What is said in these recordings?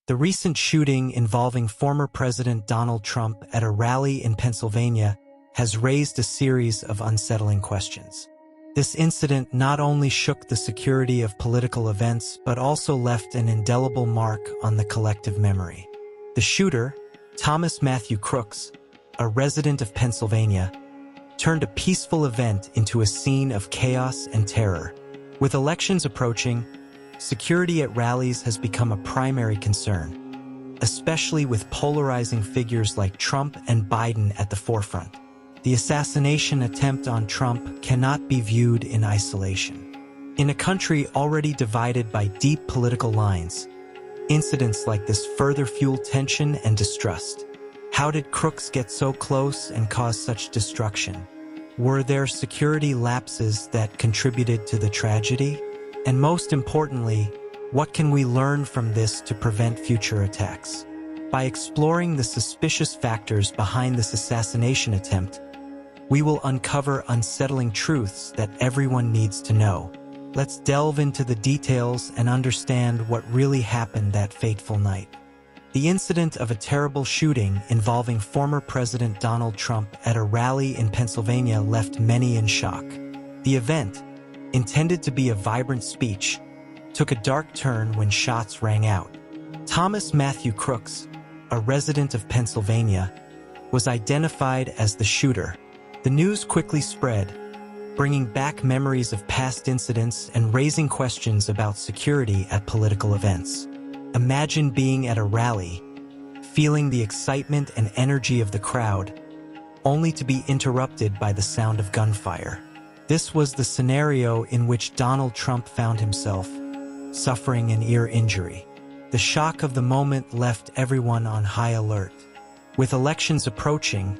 The recent shooting involving former President Donald Trump at a rally in Pennsylvania has raised a series of unsettling questions. This incident not only shook the security of political events but also left an indelible mark on the collective memory. The shooter, Thomas Matthew Crooks, a resident of Pennsylvania, turned a peaceful event into a scene of chaos and terror. With elections approaching, security at rallies has become a primary concern, especially with polarizing figures like Trump and Biden at the forefront. The assassination attempt on Trump cannot be viewed in isolation. In a country already divided by deep political lines, incidents like this further fuel tension and distrust. How did Crooks get so close and cause such destruction? Were there security lapses that contributed to the tragedy? And most importantly, what can we learn from this to prevent future attacks? By exploring the suspicious factors behind this assassination attempt, we will uncover unsettling truths that everyone needs to know. Let's delve into the details and understand what really happened that fateful night. The incident of a terrible shooting involving former President Donald Trump at a rally in Pennsylvania left many in shock. The event, intended to be a vibrant speech, took a dark turn when shots rang out. Thomas Matthew Crooks, a resident of Pennsylvania, was identified as the shooter. The news quickly spread, bringing back memories of past incidents and raising questions about security at political events. Imagine being at a rally, feeling the excitement and energy of the crowd, only to be interrupted by the sound of gunfire. This was the scenario in which Donald Trump found himself, suffering an ear injury. The shock of the moment left everyone on high alert. With elections approaching,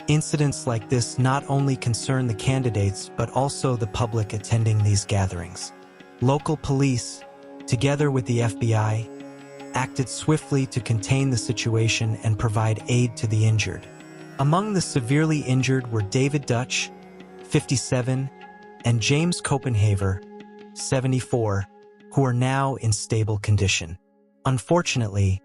incidents like this not only concern the candidates but also the public attending these gatherings. Local police, together with the FBI, acted swiftly to contain the situation and provide aid to the injured. Among the severely injured were David Dutch, 57, and James Copenhaver, 74, who are now in stable condition. Unfortunately,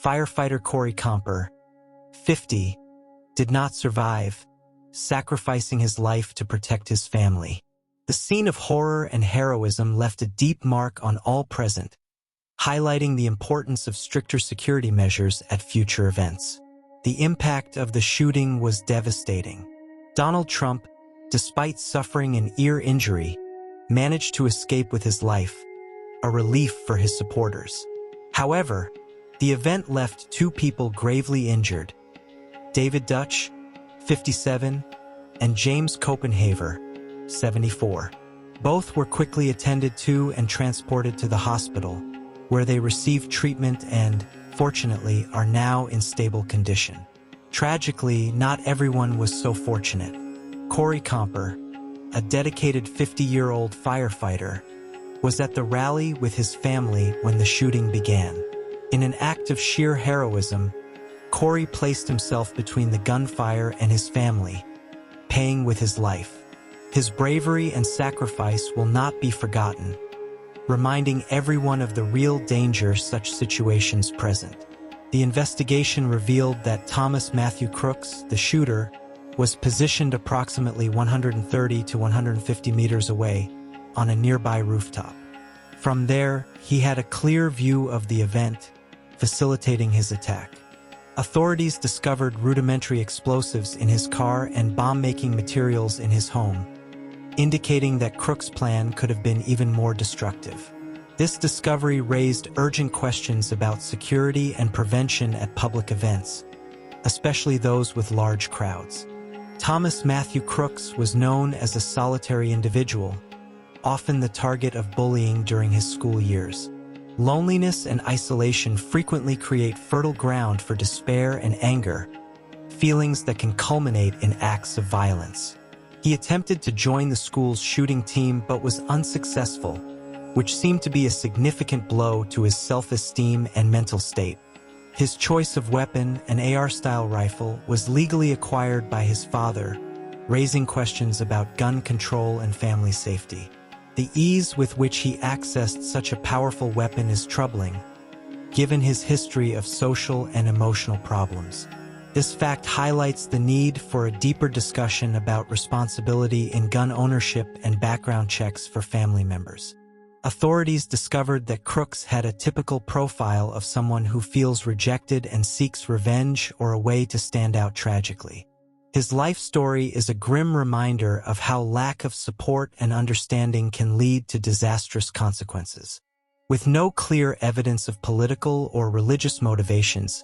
firefighter Corey Comper, 50, did not survive, sacrificing his life to protect his family. The scene of horror and heroism left a deep mark on all present, highlighting the importance of stricter security measures at future events. The impact of the shooting was devastating. Donald Trump, despite suffering an ear injury, managed to escape with his life, a relief for his supporters. However, the event left two people gravely injured: David Dutch, 57, and James Copenhaver, 74. Both were quickly attended to and transported to the hospital, where they received treatment and, fortunately, are now in stable condition. Tragically, not everyone was so fortunate. Corey Comper, a dedicated 50-year-old firefighter, was at the rally with his family when the shooting began. In an act of sheer heroism, Corey placed himself between the gunfire and his family, paying with his life. His bravery and sacrifice will not be forgotten, reminding everyone of the real danger such situations present. The investigation revealed that Thomas Matthew Crooks, the shooter, was positioned approximately 130 to 150 meters away on a nearby rooftop. From there, he had a clear view of the event, facilitating his attack. Authorities discovered rudimentary explosives in his car and bomb-making materials in his home, indicating that Crooks' plan could have been even more destructive. This discovery raised urgent questions about security and prevention at public events, especially those with large crowds. Thomas Matthew Crooks was known as a solitary individual, often the target of bullying during his school years. Loneliness and isolation frequently create fertile ground for despair and anger, feelings that can culminate in acts of violence. He attempted to join the school's shooting team but was unsuccessful, which seemed to be a significant blow to his self-esteem and mental state. His choice of weapon, an AR-style rifle, was legally acquired by his father, raising questions about gun control and family safety. The ease with which he accessed such a powerful weapon is troubling, given his history of social and emotional problems. This fact highlights the need for a deeper discussion about responsibility in gun ownership and background checks for family members. Authorities discovered that Crooks had a typical profile of someone who feels rejected and seeks revenge or a way to stand out tragically. His life story is a grim reminder of how lack of support and understanding can lead to disastrous consequences. With no clear evidence of political or religious motivations,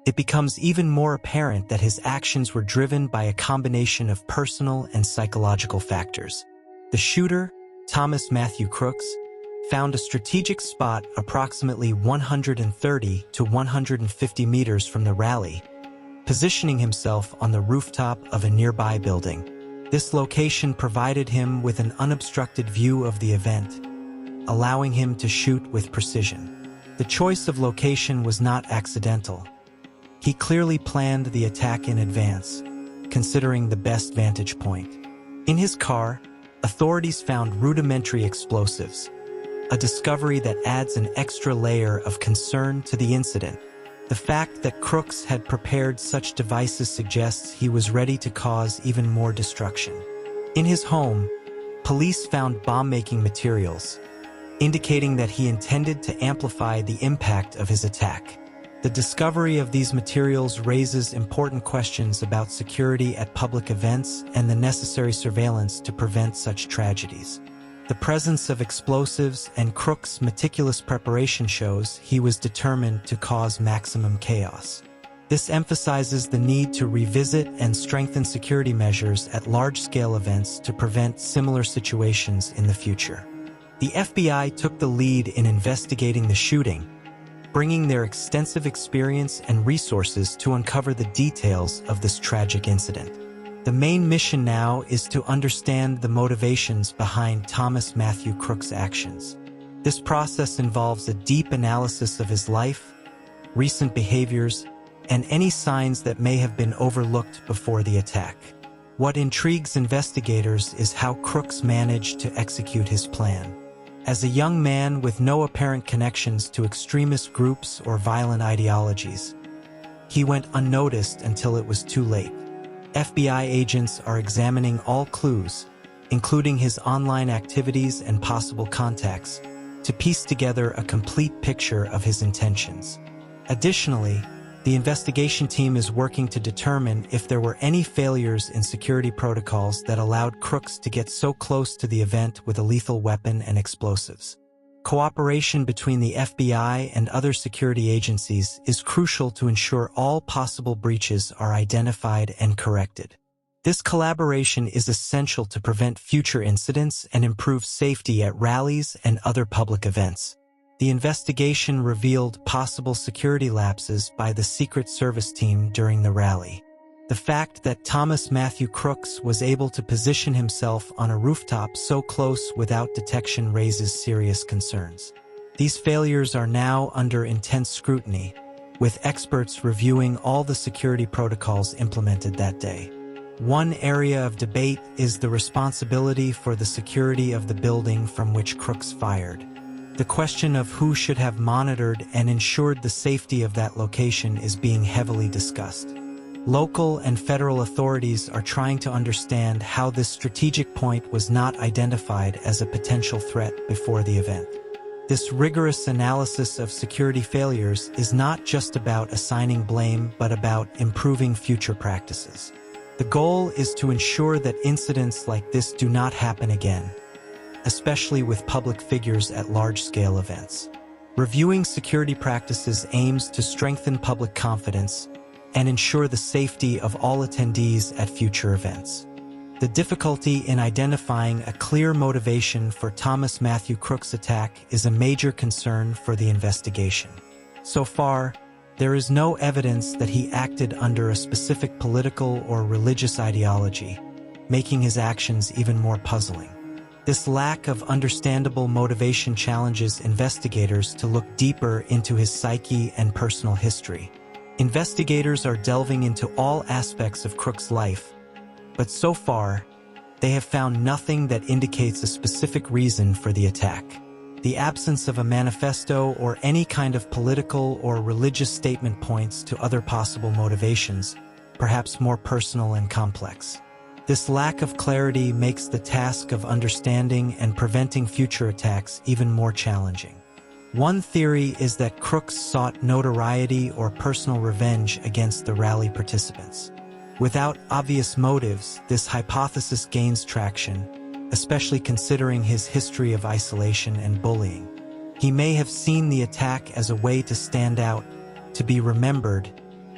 it becomes even more apparent that his actions were driven by a combination of personal and psychological factors. The shooter, Thomas Matthew Crooks, found a strategic spot approximately 130 to 150 meters from the rally, positioning himself on the rooftop of a nearby building. This location provided him with an unobstructed view of the event, allowing him to shoot with precision. The choice of location was not accidental. He clearly planned the attack in advance, considering the best vantage point. In his car, authorities found rudimentary explosives, a discovery that adds an extra layer of concern to the incident. The fact that Crooks had prepared such devices suggests he was ready to cause even more destruction. In his home, police found bomb-making materials, indicating that he intended to amplify the impact of his attack. The discovery of these materials raises important questions about security at public events and the necessary surveillance to prevent such tragedies. The presence of explosives and Crooks' meticulous preparation shows he was determined to cause maximum chaos. This emphasizes the need to revisit and strengthen security measures at large-scale events to prevent similar situations in the future. The FBI took the lead in investigating the shooting, bringing their extensive experience and resources to uncover the details of this tragic incident. The main mission now is to understand the motivations behind Thomas Matthew Crooks' actions. This process involves a deep analysis of his life, recent behaviors, and any signs that may have been overlooked before the attack. What intrigues investigators is how Crooks managed to execute his plan. As a young man with no apparent connections to extremist groups or violent ideologies, he went unnoticed until it was too late. FBI agents are examining all clues, including his online activities and possible contacts, to piece together a complete picture of his intentions. Additionally, the investigation team is working to determine if there were any failures in security protocols that allowed Crooks to get so close to the event with a lethal weapon and explosives. Cooperation between the FBI and other security agencies is crucial to ensure all possible breaches are identified and corrected. This collaboration is essential to prevent future incidents and improve safety at rallies and other public events. The investigation revealed possible security lapses by the Secret Service team during the rally. The fact that Thomas Matthew Crooks was able to position himself on a rooftop so close without detection raises serious concerns. These failures are now under intense scrutiny, with experts reviewing all the security protocols implemented that day. One area of debate is the responsibility for the security of the building from which Crooks fired. The question of who should have monitored and ensured the safety of that location is being heavily discussed. Local and federal authorities are trying to understand how this strategic point was not identified as a potential threat before the event. This rigorous analysis of security failures is not just about assigning blame, but about improving future practices. The goal is to ensure that incidents like this do not happen again, especially with public figures at large-scale events. Reviewing security practices aims to strengthen public confidence and ensure the safety of all attendees at future events. The difficulty in identifying a clear motivation for Thomas Matthew Crooks' attack is a major concern for the investigation. So far, there is no evidence that he acted under a specific political or religious ideology, making his actions even more puzzling. This lack of understandable motivation challenges investigators to look deeper into his psyche and personal history. Investigators are delving into all aspects of Crooks' life, but so far, they have found nothing that indicates a specific reason for the attack. The absence of a manifesto or any kind of political or religious statement points to other possible motivations, perhaps more personal and complex. This lack of clarity makes the task of understanding and preventing future attacks even more challenging. One theory is that crooks sought notoriety or personal revenge against the rally participants. Without obvious motives, this hypothesis gains traction, especially considering his history of isolation and bullying. He may have seen the attack as a way to stand out, to be remembered,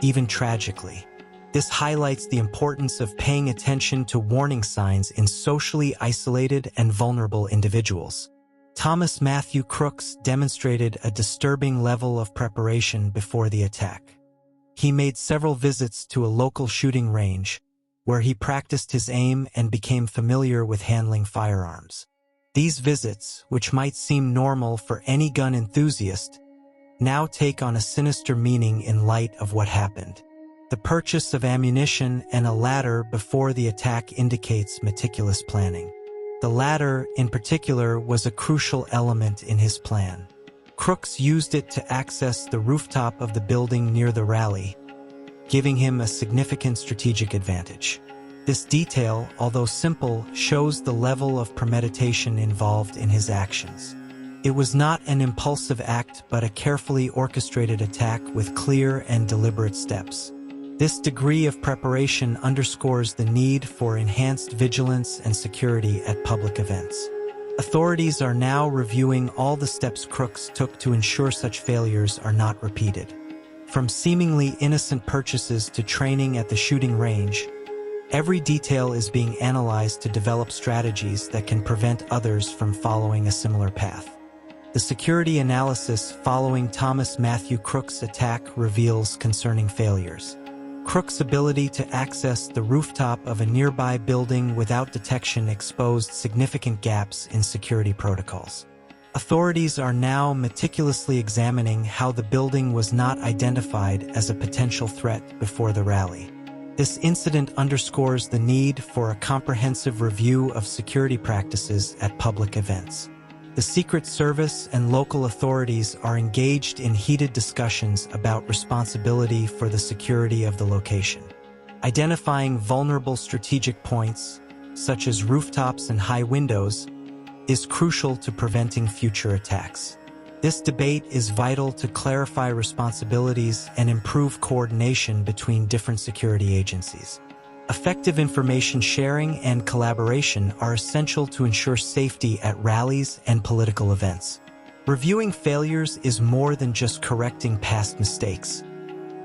even tragically. This highlights the importance of paying attention to warning signs in socially isolated and vulnerable individuals. Thomas Matthew Crooks demonstrated a disturbing level of preparation before the attack. He made several visits to a local shooting range, where he practiced his aim and became familiar with handling firearms. These visits, which might seem normal for any gun enthusiast, now take on a sinister meaning in light of what happened. The purchase of ammunition and a ladder before the attack indicates meticulous planning. The ladder, in particular, was a crucial element in his plan. Crooks used it to access the rooftop of the building near the rally, giving him a significant strategic advantage. This detail, although simple, shows the level of premeditation involved in his actions. It was not an impulsive act but a carefully orchestrated attack with clear and deliberate steps. This degree of preparation underscores the need for enhanced vigilance and security at public events. Authorities are now reviewing all the steps crooks took to ensure such failures are not repeated. From seemingly innocent purchases to training at the shooting range, every detail is being analyzed to develop strategies that can prevent others from following a similar path. The security analysis following Thomas Matthew Crooks' attack reveals concerning failures. Crooks' ability to access the rooftop of a nearby building without detection exposed significant gaps in security protocols. Authorities are now meticulously examining how the building was not identified as a potential threat before the rally. This incident underscores the need for a comprehensive review of security practices at public events. The Secret Service and local authorities are engaged in heated discussions about responsibility for the security of the location. Identifying vulnerable strategic points, such as rooftops and high windows, is crucial to preventing future attacks. This debate is vital to clarify responsibilities and improve coordination between different security agencies. Effective information sharing and collaboration are essential to ensure safety at rallies and political events. Reviewing failures is more than just correcting past mistakes.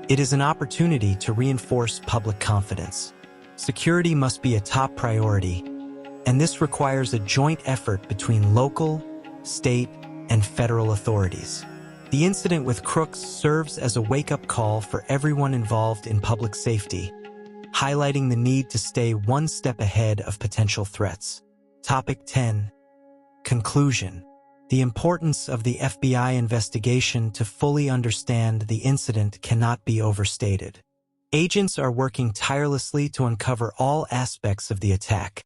It is an opportunity to reinforce public confidence. Security must be a top priority, and this requires a joint effort between local, state, and federal authorities. The incident with Crooks serves as a wake-up call for everyone involved in public safety, highlighting the need to stay one step ahead of potential threats. Topic 10. Conclusion. The importance of the FBI investigation to fully understand the incident cannot be overstated. Agents are working tirelessly to uncover all aspects of the attack,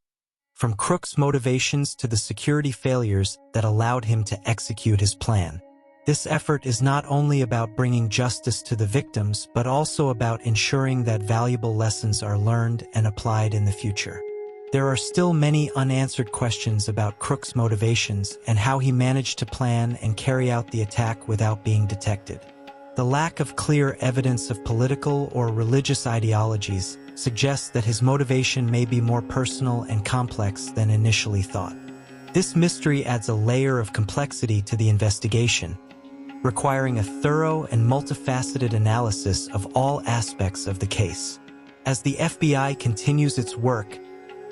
from Crooks' motivations to the security failures that allowed him to execute his plan. This effort is not only about bringing justice to the victims, but also about ensuring that valuable lessons are learned and applied in the future. There are still many unanswered questions about Crooks' motivations and how he managed to plan and carry out the attack without being detected. The lack of clear evidence of political or religious ideologies suggests that his motivation may be more personal and complex than initially thought. This mystery adds a layer of complexity to the investigation, requiring a thorough and multifaceted analysis of all aspects of the case. As the FBI continues its work,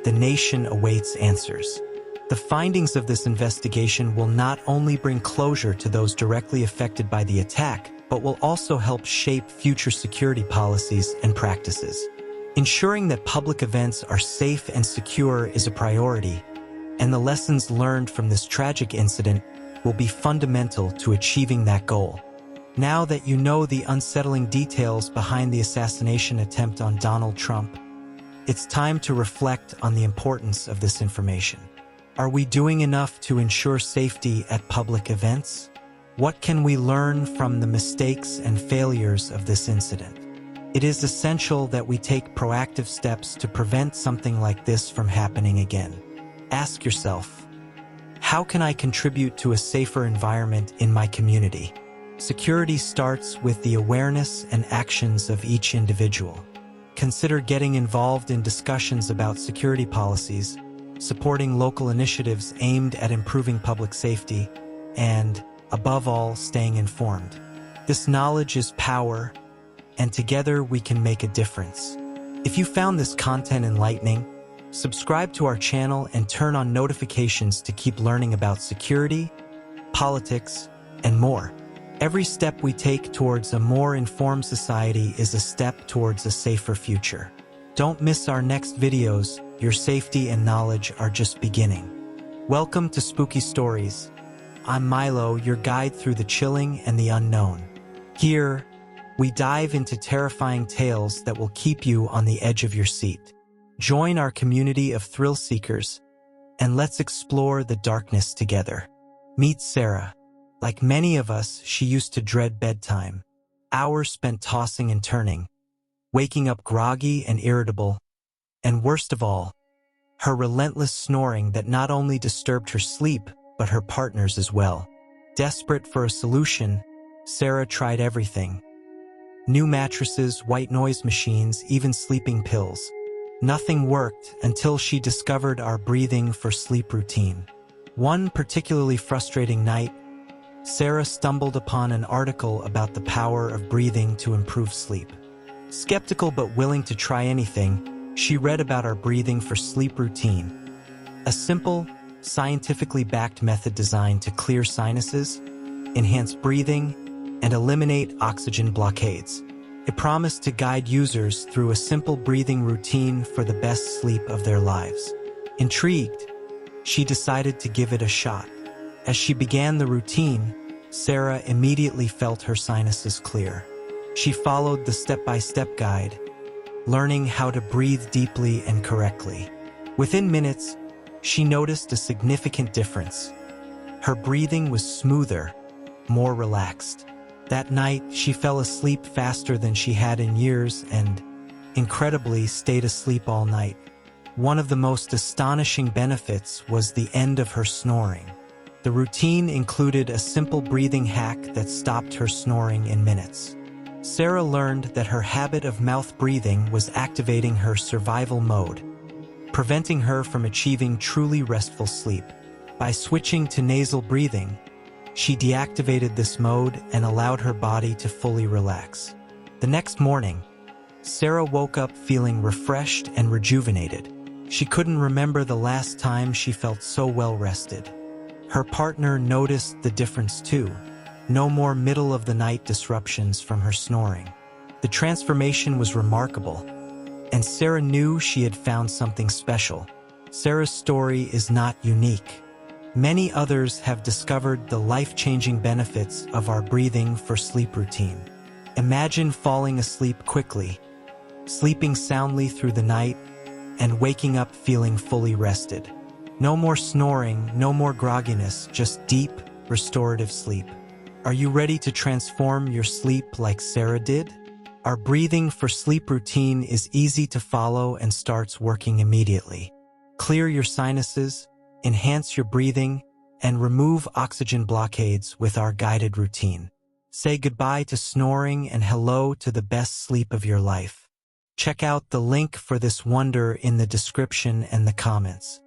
the nation awaits answers. The findings of this investigation will not only bring closure to those directly affected by the attack, but will also help shape future security policies and practices. Ensuring that public events are safe and secure is a priority, and the lessons learned from this tragic incident will be fundamental to achieving that goal. Now that you know the unsettling details behind the assassination attempt on Donald Trump, it's time to reflect on the importance of this information. Are we doing enough to ensure safety at public events? What can we learn from the mistakes and failures of this incident? It is essential that we take proactive steps to prevent something like this from happening again. Ask yourself, how can I contribute to a safer environment in my community? Security starts with the awareness and actions of each individual. Consider getting involved in discussions about security policies, supporting local initiatives aimed at improving public safety, and, above all, staying informed. This knowledge is power, and together we can make a difference. If you found this content enlightening, subscribe to our channel and turn on notifications to keep learning about security, politics, and more. Every step we take towards a more informed society is a step towards a safer future. Don't miss our next videos. Your safety and knowledge are just beginning. Welcome to Spooky Stories. I'm Milo, your guide through the chilling and the unknown. Here, we dive into terrifying tales that will keep you on the edge of your seat. Join our community of thrill seekers, and let's explore the darkness together. Meet Sarah. Like many of us, she used to dread bedtime. Hours spent tossing and turning, waking up groggy and irritable, and worst of all, her relentless snoring that not only disturbed her sleep, but her partner's as well. Desperate for a solution, Sarah tried everything. New mattresses, white noise machines, even sleeping pills. Nothing worked until she discovered our breathing for sleep routine. One particularly frustrating night, Sarah stumbled upon an article about the power of breathing to improve sleep. Skeptical but willing to try anything, she read about our breathing for sleep routine, a simple, scientifically backed method designed to clear sinuses, enhance breathing, and eliminate oxygen blockades. It promised to guide users through a simple breathing routine for the best sleep of their lives. Intrigued, she decided to give it a shot. As she began the routine, Sarah immediately felt her sinuses clear. She followed the step-by-step guide, learning how to breathe deeply and correctly. Within minutes, she noticed a significant difference. Her breathing was smoother, more relaxed. That night, she fell asleep faster than she had in years and, incredibly, stayed asleep all night. One of the most astonishing benefits was the end of her snoring. The routine included a simple breathing hack that stopped her snoring in minutes. Sarah learned that her habit of mouth breathing was activating her survival mode, preventing her from achieving truly restful sleep. By switching to nasal breathing, she deactivated this mode and allowed her body to fully relax. The next morning, Sarah woke up feeling refreshed and rejuvenated. She couldn't remember the last time she felt so well rested. Her partner noticed the difference too. No more middle-of-the-night disruptions from her snoring. The transformation was remarkable, and Sarah knew she had found something special. Sarah's story is not unique. Many others have discovered the life-changing benefits of our breathing for sleep routine. Imagine falling asleep quickly, sleeping soundly through the night, and waking up feeling fully rested. No more snoring, no more grogginess, just deep, restorative sleep. Are you ready to transform your sleep like Sarah did? Our breathing for sleep routine is easy to follow and starts working immediately. Clear your sinuses, enhance your breathing, and remove oxygen blockades with our guided routine. Say goodbye to snoring and hello to the best sleep of your life. Check out the link for this wonder in the description and the comments.